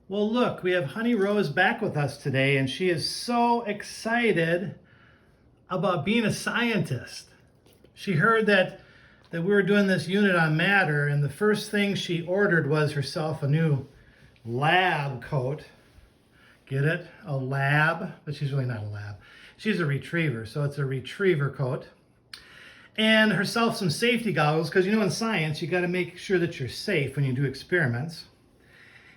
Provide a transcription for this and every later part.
Well, look, we have Honey Rose back with us today, and she is so excited about being a scientist. She heard that we were doing this unit on matter, and the first thing she ordered was herself a new lab coat. Get it? A lab, but she's really not a lab. She's a retriever, so it's a retriever coat. And herself some safety goggles, because in science, you got to make sure that you're safe when you do experiments.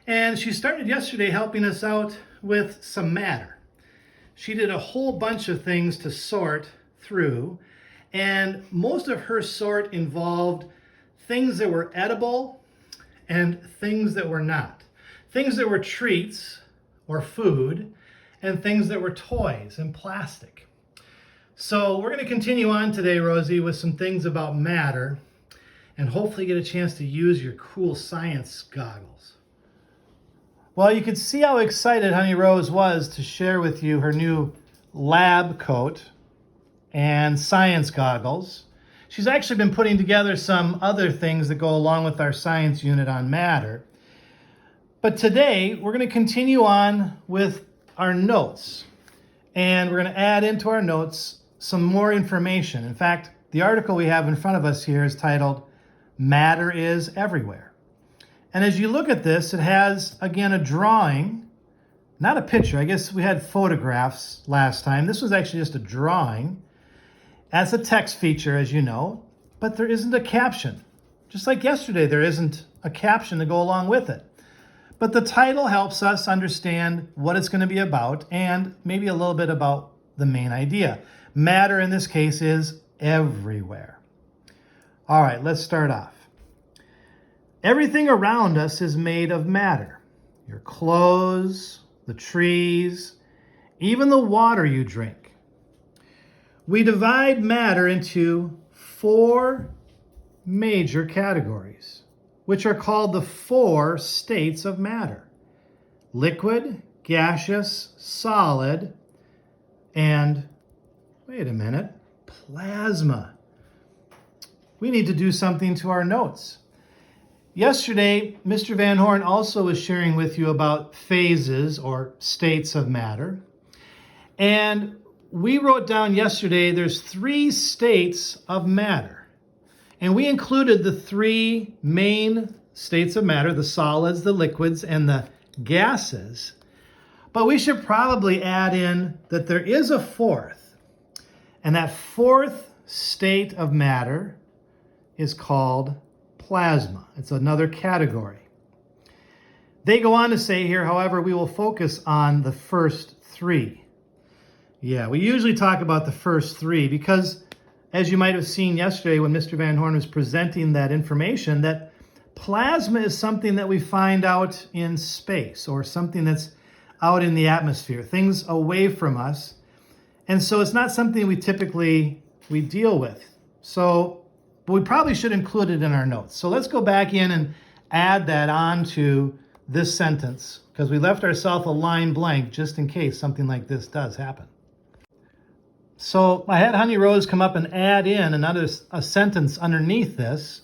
And she started yesterday helping us out with some matter. She did a whole bunch of things to sort through, and most of her sort involved things that were edible and things that were not. Things that were treats or food, and things that were toys and plastic. So we're going to continue on today, Rosie, with some things about matter, and hopefully get a chance to use your cool science goggles. Well, you could see how excited Honey Rose was to share with you her new lab coat and science goggles. She's actually been putting together some other things that go along with our science unit on matter. But today, we're going to continue on with our notes. And we're going to add into our notes some more information. In fact, the article we have in front of us here is titled, Matter is Everywhere. And as you look at this, it has, again, a drawing, not a picture. I guess we had photographs last time. This was actually just a drawing. As a text feature, as you know, but there isn't a caption. Just like yesterday, there isn't a caption to go along with it. But the title helps us understand what it's going to be about and maybe a little bit about the main idea. Matter in this case is everywhere. All right, let's start off. Everything around us is made of matter. Your clothes, the trees, even the water you drink. We divide matter into 4 major categories, which are called the 4 states of matter: liquid, gaseous, solid, and, wait a minute, plasma. We need to do something to our notes. Yesterday, Mr. Van Horn also was sharing with you about phases or states of matter. And we wrote down yesterday there's 3 states of matter. And we included the 3 main states of matter, the solids, the liquids, and the gases. But we should probably add in that there is a 4th. And that 4th state of matter is called plasma. It's another category. They go on to say here, however, we will focus on the first 3. Yeah, we usually talk about the first 3 because, as you might have seen yesterday when Mr. Van Horn was presenting that information, that plasma is something that we find out in space or something that's out in the atmosphere, things away from us. And so it's not something we typically deal with. So but we probably should include it in our notes. So let's go back in and add that on to this sentence because we left ourselves a line blank just in case something like this does happen. So I had Honey Rose come up and add in a sentence underneath this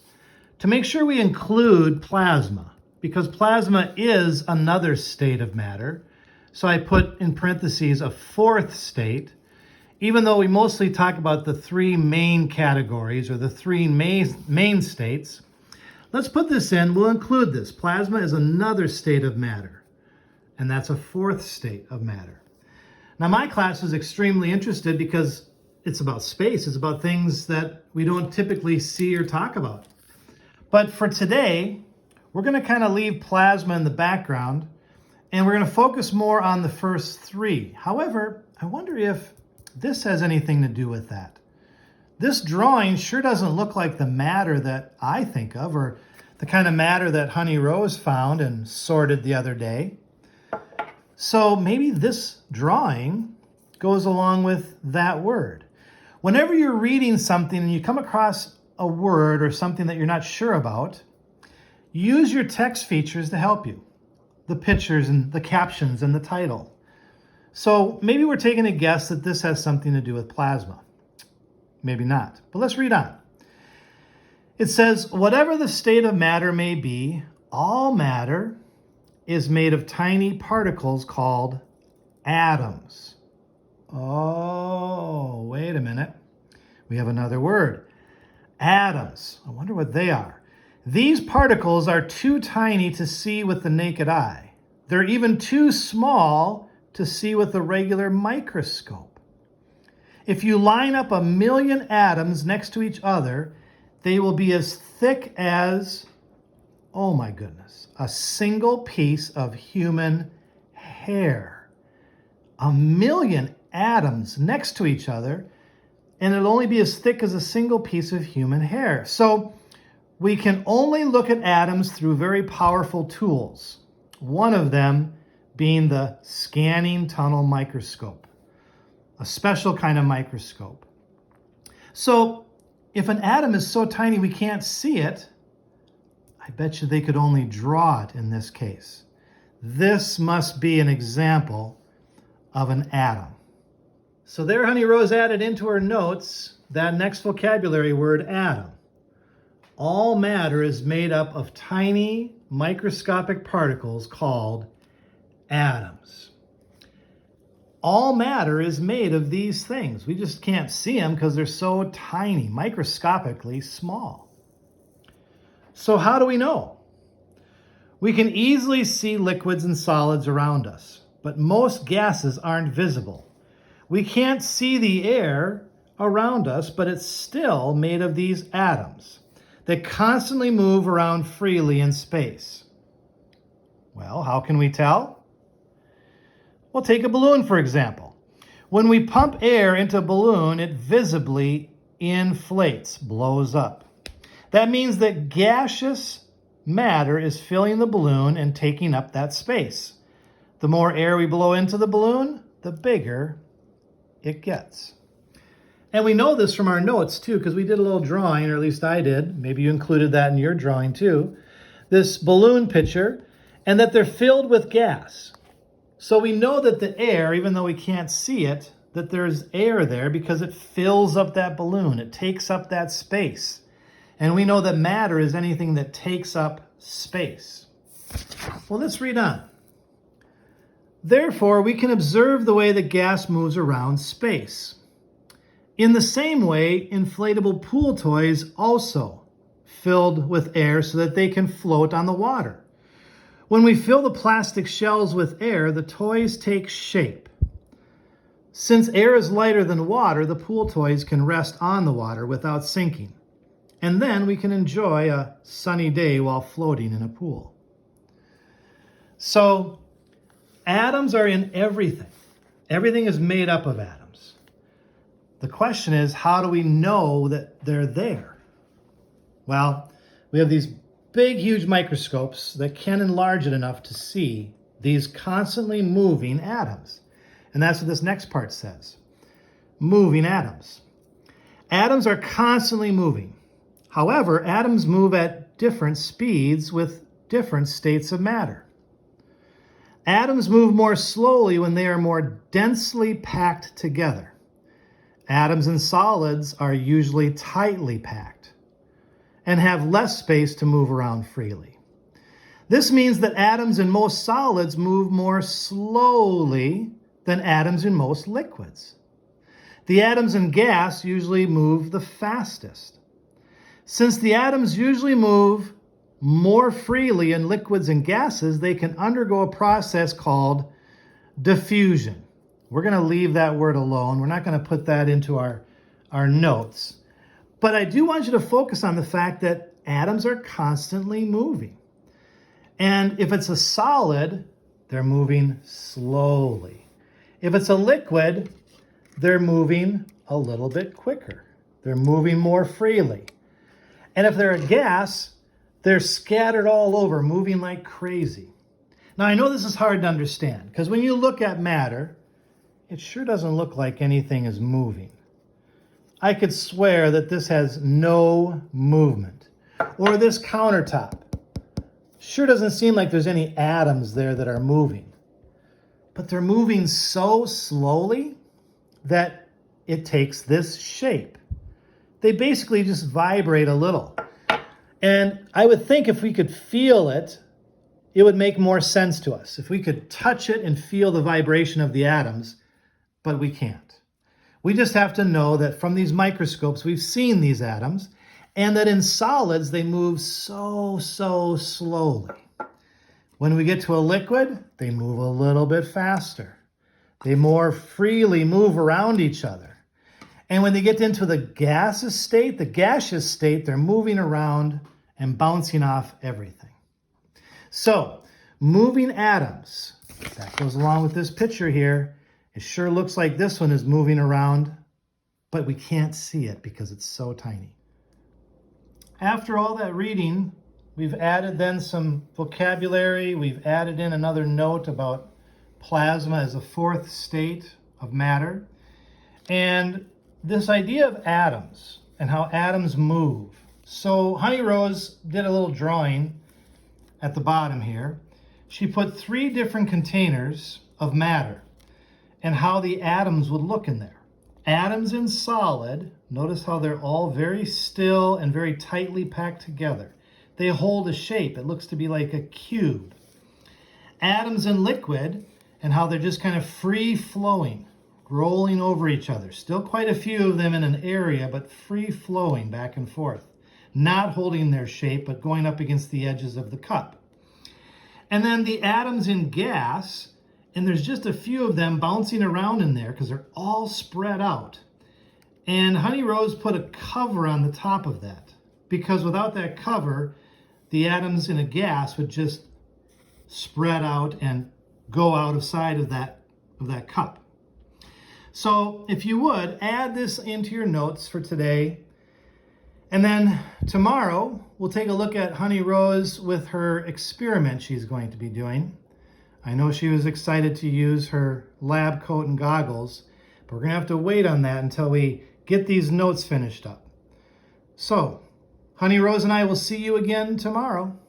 to make sure we include plasma, because plasma is another state of matter. So I put in parentheses a 4th state. Even though we mostly talk about the 3 main categories or the 3 main states, let's put this in. We'll include this. Plasma is another state of matter, and that's a 4th state of matter. Now, my class is extremely interested because it's about space. It's about things that we don't typically see or talk about. But for today, we're going to kind of leave plasma in the background, and we're going to focus more on the first 3. However, I wonder if this has anything to do with that. This drawing sure doesn't look like the matter that I think of, or the kind of matter that Honey Rose found and sorted the other day. So maybe this drawing goes along with that word. Whenever you're reading something and you come across a word or something that you're not sure about, use your text features to help you. The pictures and the captions and the title. So maybe we're taking a guess that this has something to do with plasma. Maybe not, but let's read on. It says, whatever the state of matter may be, all matter is made of tiny particles called atoms. Oh, wait a minute. We have another word. Atoms. I wonder what they are. These particles are too tiny to see with the naked eye. They're even too small to see with a regular microscope. If you line up 1,000,000 atoms next to each other, they will be as thick as, oh my goodness, a single piece of human hair. 1,000,000 atoms next to each other, and it'll only be as thick as a single piece of human hair. So we can only look at atoms through very powerful tools, one of them being the scanning tunnel microscope, a special kind of microscope. So if an atom is so tiny we can't see it, I bet you they could only draw it in this case. This must be an example of an atom. So there Honey Rose added into her notes that next vocabulary word, atom. All matter is made up of tiny microscopic particles called atoms. All matter is made of these things. We just can't see them because they're so tiny, microscopically small. So how do we know? We can easily see liquids and solids around us, but most gases aren't visible. We can't see the air around us, but it's still made of these atoms that constantly move around freely in space. Well, how can we tell? Well, take a balloon, for example. When we pump air into a balloon, it visibly inflates, blows up. That means that gaseous matter is filling the balloon and taking up that space. The more air we blow into the balloon, the bigger it gets. And we know this from our notes too, because we did a little drawing, or at least I did. Maybe you included that in your drawing too. This balloon picture, and that they're filled with gas. So we know that the air, even though we can't see it, that there's air there because it fills up that balloon. It takes up that space. And we know that matter is anything that takes up space. Well, let's read on. Therefore, we can observe the way the gas moves around space. In the same way, inflatable pool toys also filled with air so that they can float on the water. When we fill the plastic shells with air, the toys take shape. Since air is lighter than water, the pool toys can rest on the water without sinking. And then we can enjoy a sunny day while floating in a pool. So, atoms are in everything. Everything is made up of atoms. The question is, how do we know that they're there? Well, we have these big, huge microscopes that can enlarge it enough to see these constantly moving atoms. And that's what this next part says. Moving atoms. Atoms are constantly moving. However, atoms move at different speeds with different states of matter. Atoms move more slowly when they are more densely packed together. Atoms and solids are usually tightly packed and have less space to move around freely. This means that atoms in most solids move more slowly than atoms in most liquids. The atoms in gas usually move the fastest. Since the atoms usually move more freely in liquids and gases, they can undergo a process called diffusion. We're going to leave that word alone. We're not going to put that into our notes. But I do want you to focus on the fact that atoms are constantly moving. And if it's a solid, they're moving slowly. If it's a liquid, they're moving a little bit quicker. They're moving more freely. And if they're a gas, they're scattered all over, moving like crazy. Now, I know this is hard to understand, because when you look at matter, it sure doesn't look like anything is moving. I could swear that this has no movement. Or this countertop. Sure doesn't seem like there's any atoms there that are moving. But they're moving so slowly that it takes this shape. They basically just vibrate a little. And I would think if we could feel it, it would make more sense to us if we could touch it and feel the vibration of the atoms, but we can't. We just have to know that from these microscopes, we've seen these atoms, and that in solids, they move so slowly. When we get to a liquid, they move a little bit faster. They more freely move around each other. And when they get into the gaseous state, they're moving around and bouncing off everything. So, moving atoms, that goes along with this picture here. It sure looks like this one is moving around, but we can't see it because it's so tiny. After all that reading, we've added then some vocabulary. We've added in another note about plasma as a fourth state of matter. And this idea of atoms and how atoms move. So Honey Rose did a little drawing at the bottom here. She put 3 different containers of matter and how the atoms would look in there. Atoms in solid, notice how they're all very still and very tightly packed together. They hold a shape. It looks to be like a cube. Atoms in liquid, and how they're just kind of free flowing, rolling over each other. Still quite a few of them in an area, but free flowing back and forth. Not holding their shape, but going up against the edges of the cup. And then the atoms in gas, and there's just a few of them bouncing around in there because they're all spread out. And Honey Rose put a cover on the top of that, because without that cover, the atoms in a gas would just spread out and go out of sight of that cup. So if you would, add this into your notes for today. And then tomorrow, we'll take a look at Honey Rose with her experiment she's going to be doing. I know she was excited to use her lab coat and goggles, but we're going to have to wait on that until we get these notes finished up. So, Honey Rose and I will see you again tomorrow.